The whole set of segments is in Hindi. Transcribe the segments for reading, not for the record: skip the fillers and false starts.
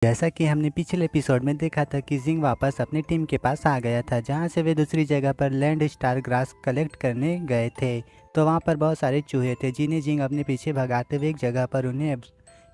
जैसा कि हमने पिछले एपिसोड में देखा था कि जिंग वापस अपनी टीम के पास आ गया था, जहां से वे दूसरी जगह पर लैंड स्टार ग्रास कलेक्ट करने गए थे। तो वहां पर बहुत सारे चूहे थे जिन्हें जिंग अपने पीछे भगाते हुए एक जगह पर उन्हें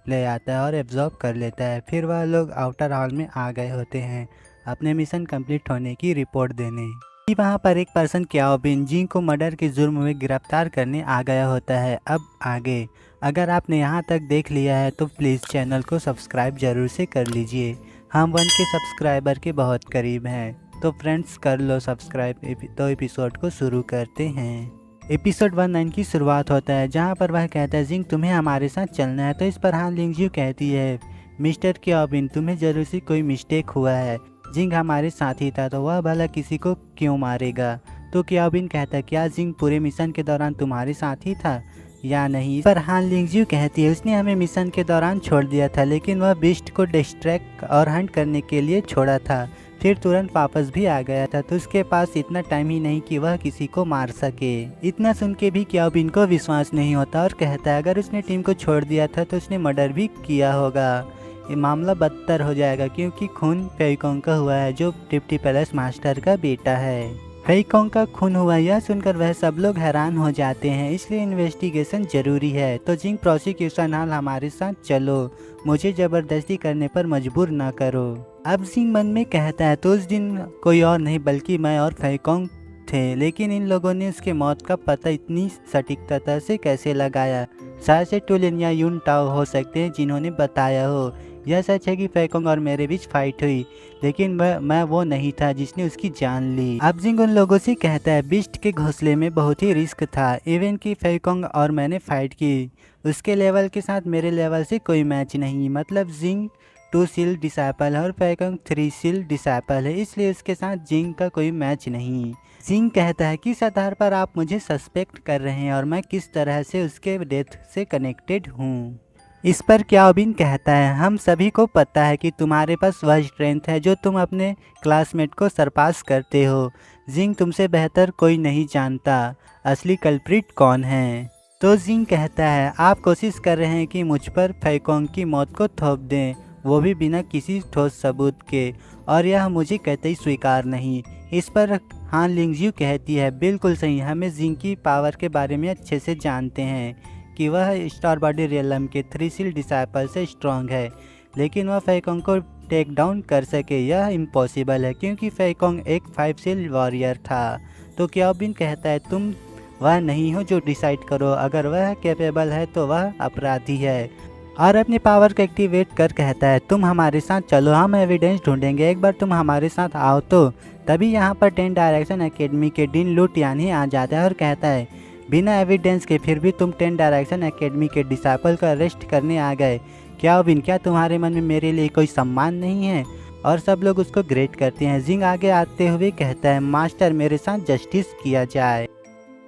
ले आता है और एब्जॉर्ब कर लेता है। फिर वह लोग आउटर हॉल में आ गए होते हैं अपने मिशन कंप्लीट होने की रिपोर्ट देने। वहाँ पर एक पर्सन क्याओबिन जिंग को मर्डर के जुर्म में गिरफ्तार करने आ गया होता है। अब आगे अगर आपने यहाँ तक देख लिया है तो प्लीज़ चैनल को सब्सक्राइब जरूर से कर लीजिए। हम 1 के सब्सक्राइबर के बहुत करीब हैं, तो फ्रेंड्स कर लो सब्सक्राइब। तो एपिसोड को शुरू करते हैं। एपिसोड 19 की शुरुआत होता है जहाँ पर वह कहता है जिंग तुम्हें हमारे साथ चलना है। तो इस पर हान लिंगजियो कहती है मिस्टर क्याओबिन तुम्हें जरूर से कोई मिस्टेक हुआ है, जिंग हमारे साथ ही था तो वह भला किसी को क्यों मारेगा। तो क्याओबिन कहता है क्या जिंग पूरे मिशन के दौरान तुम्हारे साथ ही था या नहीं। पर हान लिंगजियो कहती है उसने हमें मिशन के दौरान छोड़ दिया था, लेकिन वह बीस्ट को डिस्ट्रैक्ट और हंट करने के लिए छोड़ा था, फिर तुरंत वापस भी आ गया था। तो उसके पास इतना टाइम ही नहीं कि वह किसी को मार सके। इतना सुन के भी क्याओबिन को विश्वास नहीं होता और कहता है अगर उसने टीम को छोड़ दिया था तो उसने मर्डर भी किया होगा। ये मामला बदतर हो जाएगा क्योंकि खून फेइकोंग का हुआ है जो डिप्टी पैलेस मास्टर का बेटा है। फेइकोंग का खून हुआ यह सुनकर वह सब लोग हैरान हो जाते हैं, इसलिए इन्वेस्टिगेशन जरूरी है। तो जिंग प्रोसिक्यूशन हॉल हमारे साथ चलो, मुझे जबरदस्ती करने पर मजबूर ना करो। अब जिंग मन में कहता है तो उस दिन कोई और नहीं बल्कि मैं और फेइकोंग थे, लेकिन इन लोगों ने उसके मौत का पता इतनी सटीकता से कैसे लगाया। शायद से टुलिन या यून टाओ हो सकते हैं जिन्होंने बताया हो। यह सच है कि फेइकोंग और मेरे बीच फाइट हुई, लेकिन मैं वो नहीं था जिसने उसकी जान ली। अब जिंग उन लोगों से कहता है बीस्ट के घोंसले में बहुत ही रिस्क था, इवन कि फेइकोंग और मैंने फाइट की, उसके लेवल के साथ मेरे लेवल से कोई मैच नहीं। मतलब जिंग 2 सील डिसाइपल है और फेइकोंग 3 सील डिसाइपल है, इसलिए उसके साथ जिंग का कोई मैच नहीं। जिंग कहता है किस आधार पर आप मुझे सस्पेक्ट कर रहे हैं और मैं किस तरह से उसके डेथ से कनेक्टेड हूँ। इस पर क्याओबिन कहता है हम सभी को पता है कि तुम्हारे पास वह स्ट्रेंथ है जो तुम अपने क्लासमेट को सरपास करते हो। जिंग तुमसे बेहतर कोई नहीं जानता असली कल्प्रिट कौन है। तो जिंग कहता है आप कोशिश कर रहे हैं कि मुझ पर फेइकोंग की मौत को थोप दें, वो भी बिना किसी ठोस सबूत के, और यह मुझे कतई स्वीकार नहीं। इस पर हान लिंगजियो कहती है बिल्कुल सही, हमें जिंग की पावर के बारे में अच्छे से जानते हैं कि वह स्टार बॉडी रियलम के 3 सील डिसाइपल से स्ट्रॉन्ग है, लेकिन वह फेइकोंग को टेक डाउन कर सके यह इम्पॉसिबल है क्योंकि फेइकोंग एक 5 सील वॉरियर था। तो क्याओबिन कहता है तुम वह नहीं हो जो डिसाइड करो, अगर वह कैपेबल है तो वह अपराधी है। और अपनी पावर को एक्टिवेट कर कहता है तुम हमारे साथ चलो, हम एविडेंस ढूंढेंगे, एक बार तुम हमारे साथ आओ। तो तभी यहाँ पर 10 डायरेक्शन एकेडमी के डीन लू टियानी आ जाता है और कहता है बिना एविडेंस के फिर भी तुम 10 डायरेक्शन एकेडमी के डिसाइपल को अरेस्ट करने आ गए। क्याओबिन क्या तुम्हारे मन में मेरे लिए कोई सम्मान नहीं है। और सब लोग उसको ग्रेट करते हैं। जिंग आगे आते हुए कहता है मास्टर मेरे साथ जस्टिस किया जाए,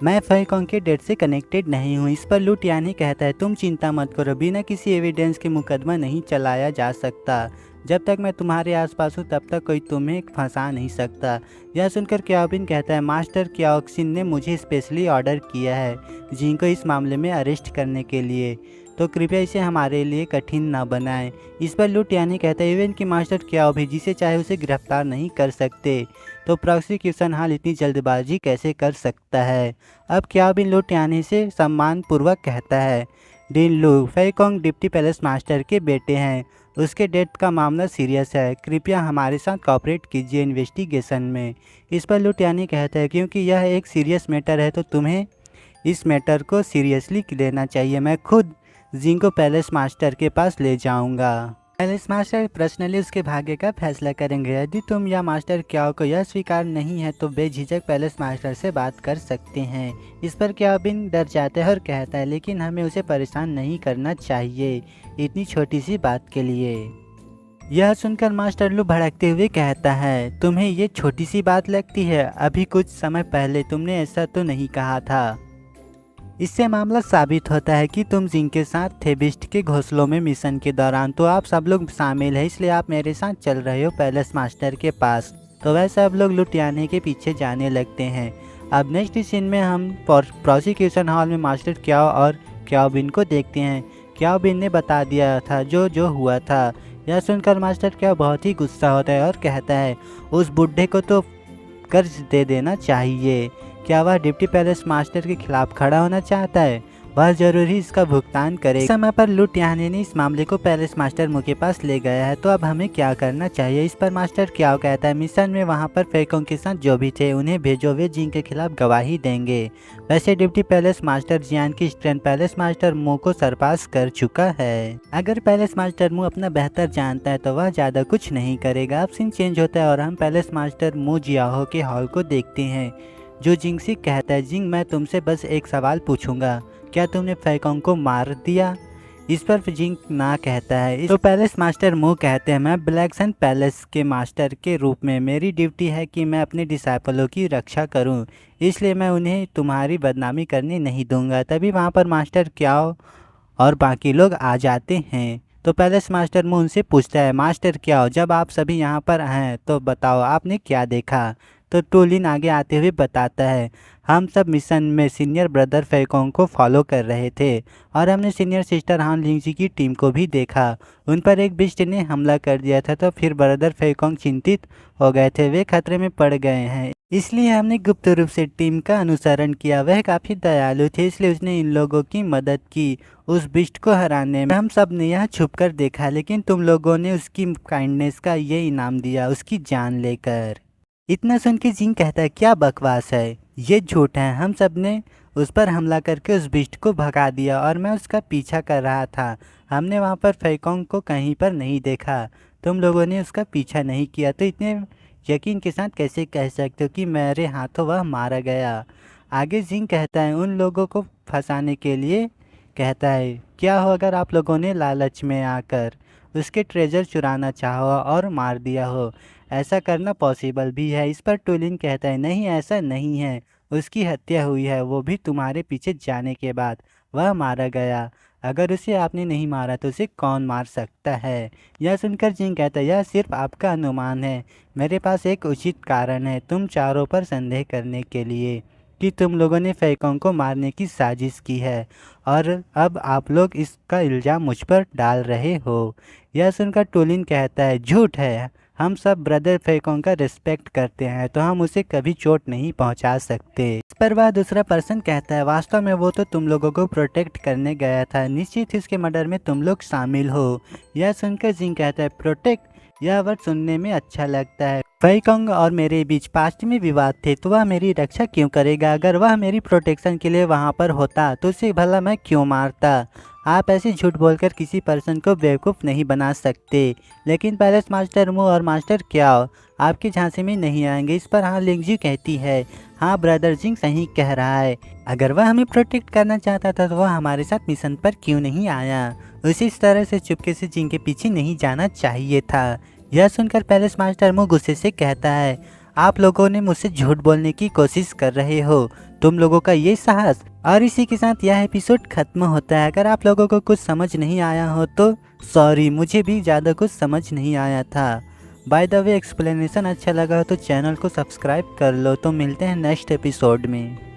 मैं फेइकोंग के डेथ से कनेक्टेड नहीं हूँ। इस पर लू टियानी कहता है तुम चिंता मत करो, बिना किसी एविडेंस के मुकदमा नहीं चलाया जा सकता। जब तक मैं तुम्हारे आसपास हूँ तब तक कोई तुम्हें फंसा नहीं सकता। यह सुनकर क्याओबिन कहता है मास्टर क्याओक्सिन ने मुझे स्पेशली ऑर्डर किया है जिंग को इस मामले में अरेस्ट करने के लिए, तो कृपया इसे हमारे लिए कठिन ना बनाएं। इस पर लू टियानी कहता है इवन कि मास्टर क्याओ जिसे चाहे उसे गिरफ्तार नहीं कर सकते, तो प्रोसिक्यूशन हॉल इतनी जल्दबाजी कैसे कर सकता है। अब क्याओबिन लू टियानी से सम्मानपूर्वक कहता है डीन लू फेइकोंग डिप्टी पैलेस मास्टर के बेटे हैं, उसके डेथ का मामला सीरियस है, कृपया हमारे साथ कॉपरेट कीजिए इन्वेस्टिगेशन में। इस पर लू टियानी कहता है क्योंकि यह एक सीरियस मैटर है तो तुम्हें इस मैटर को सीरियसली लेना चाहिए। मैं खुद जिंग को पैलेस मास्टर के पास ले जाऊंगा। पैलेस मास्टर पर्सनली उसके भाग्य का फैसला करेंगे। यदि तुम या मास्टर क्याओ को यह स्वीकार नहीं है तो बेझिझक पैलेस मास्टर से बात कर सकते हैं। इस पर क्याओबिन डर जाता है और कहता है लेकिन हमें उसे परेशान नहीं करना चाहिए इतनी छोटी सी बात के लिए। यह सुनकर मास्टर लू भड़कते हुए कहता है तुम्हें ये छोटी सी बात लगती है, अभी कुछ समय पहले तुमने ऐसा तो नहीं कहा था। इससे मामला साबित होता है कि तुम जिंग के साथ थे बीस्ट के घोंसलों में मिशन के दौरान, तो आप सब लोग शामिल हैं, इसलिए आप मेरे साथ चल रहे हो पैलेस मास्टर के पास। तो वह सब लोग लू टियानी के पीछे जाने लगते हैं। अब नेक्स्ट सीन में हम प्रोसिक्यूशन हॉल में मास्टर क्याओ और क्याओबिन को देखते हैं। क्याओबिन ने बता दिया था जो हुआ था। यह सुनकर मास्टर क्या बहुत ही गुस्सा होता है और कहता है उस बुढ़े को तो कर्ज दे देना चाहिए। क्या वह डिप्टी पैलेस मास्टर के खिलाफ खड़ा होना चाहता है? वह जरूर ही इसका भुगतान करे। समय पर लुट यानी ने इस मामले को पैलेस मास्टर मुंह के पास ले गया है, तो अब हमें क्या करना चाहिए? इस पर मास्टर क्या कहता है मिशन में वहां पर फेकों के साथ जो भी थे उन्हें भेजो, वे जिंग के खिलाफ गवाही देंगे। वैसे डिप्टी पैलेस मास्टर जियान की स्ट्रेंथ पैलेस मास्टर मुंह को सरपास कर चुका है। अगर पैलेस मास्टर मुंह अपना बेहतर जानता है तो वह ज्यादा कुछ नहीं करेगा। अब सीन चेंज होता है और हम पैलेस मास्टर मुंह जियाहो के हॉल को देखते हैं, जो जिंग से कहता है जिंग मैं तुमसे बस एक सवाल पूछूंगा, क्या तुमने फेकोंग को मार दिया? इस पर जिंग ना कहता है। तो पैलेस मास्टर मुंह कहते हैं मैं ब्लैक सन पैलेस के मास्टर के रूप में मेरी ड्यूटी है कि मैं अपने डिसाइपलों की रक्षा करूं, इसलिए मैं उन्हें तुम्हारी बदनामी करने नहीं दूंगा। तभी वहां पर मास्टर क्या और बाकी लोग आ जाते हैं। तो पैलेस मास्टर मुंह उनसे पूछता है मास्टर क्या हो, जब आप सभी यहाँ पर हैं तो बताओ आपने क्या देखा? तो टोलिन आगे आते हुए बताता है हम सब मिशन में सीनियर ब्रदर फेकोंग को फॉलो कर रहे थे और हमने सीनियर सिस्टर हान लिंगजी की टीम को भी देखा। उन पर एक बिस्ट ने हमला कर दिया था, तो फिर ब्रदर फेकोंग चिंतित हो गए थे, वे खतरे में पड़ गए हैं, इसलिए हमने गुप्त रूप से टीम का अनुसरण किया। वह काफ़ी दयालु थे, इसलिए उसने इन लोगों की मदद की उस बिस्ट को हराने में। हम सब ने यह छुपकर देखा, लेकिन तुम लोगों ने उसकी काइंडनेस का ये इनाम दिया, उसकी जान लेकर। इतना सुन के जिंग कहता है क्या बकवास है, ये झूठ है। हम सब ने उस पर हमला करके उस बिस्ट को भगा दिया और मैं उसका पीछा कर रहा था। हमने वहाँ पर फेकोंग को कहीं पर नहीं देखा, तुम लोगों ने उसका पीछा नहीं किया, तो इतने यकीन के साथ कैसे कह सकते हो कि मेरे हाथों वह मारा गया? आगे जिंग कहता है उन लोगों को फंसाने के लिए कहता है क्या हो अगर आप लोगों ने लालच में आकर उसके ट्रेजर चुराना चाहो और मार दिया हो, ऐसा करना पॉसिबल भी है। इस पर टोलिन कहता है नहीं ऐसा नहीं है, उसकी हत्या हुई है, वो भी तुम्हारे पीछे जाने के बाद वह मारा गया। अगर उसे आपने नहीं मारा तो उसे कौन मार सकता है? यह सुनकर जिंग कहता है यह सिर्फ आपका अनुमान है, मेरे पास एक उचित कारण है तुम चारों पर संदेह करने के लिए कि तुम लोगों ने फेकोंग को मारने की साजिश की है और अब आप लोग इसका इल्ज़ाम मुझ पर डाल रहे हो। यह सुनकर टोलिन कहता है झूठ है, हम सब ब्रदर फेकोंग का रिस्पेक्ट करते हैं, तो हम उसे कभी चोट नहीं पहुंचा सकते। इस पर वह दूसरा पर्सन कहता है वास्तव में वो तो तुम लोगों को प्रोटेक्ट करने गया था, निश्चित ही उसके मर्डर में तुम लोग शामिल हो। यह सुनकर जिंग कहता है प्रोटेक्ट, यह वर्ड सुनने में अच्छा लगता है। फेकोंग और मेरे बीच पास्ट में विवाद थे, तो वह मेरी रक्षा क्यों करेगा? अगर वह मेरी प्रोटेक्शन के लिए वहाँ पर होता तो उसे भला मैं क्यों मारता? आप ऐसे झूठ बोलकर किसी पर्सन को बेवकूफ़ नहीं बना सकते। लेकिन पैलेस मास्टर मुंह और मास्टर क्या आपकी झांसे में नहीं आएंगे। इस पर हाँ लिंगजी कहती है हाँ ब्रदर जिंग सही कह रहा है, अगर वह हमें प्रोटेक्ट करना चाहता था तो वह हमारे साथ मिशन पर क्यों नहीं आया? उसी तरह से चुपके से जिंग के पीछे नहीं जाना चाहिए था। यह सुनकर पैलेस मास्टर मुंह गुस्से से कहता है आप लोगों ने मुझसे झूठ बोलने की कोशिश कर रहे हो, तुम लोगों का ये साहस। और इसी के साथ यह एपिसोड खत्म होता है। अगर आप लोगों को कुछ समझ नहीं आया हो तो सॉरी, मुझे भी ज़्यादा कुछ समझ नहीं आया था। बाय द वे एक्सप्लेनेशन अच्छा लगा हो तो चैनल को सब्सक्राइब कर लो। तो मिलते हैं नेक्स्ट एपिसोड में।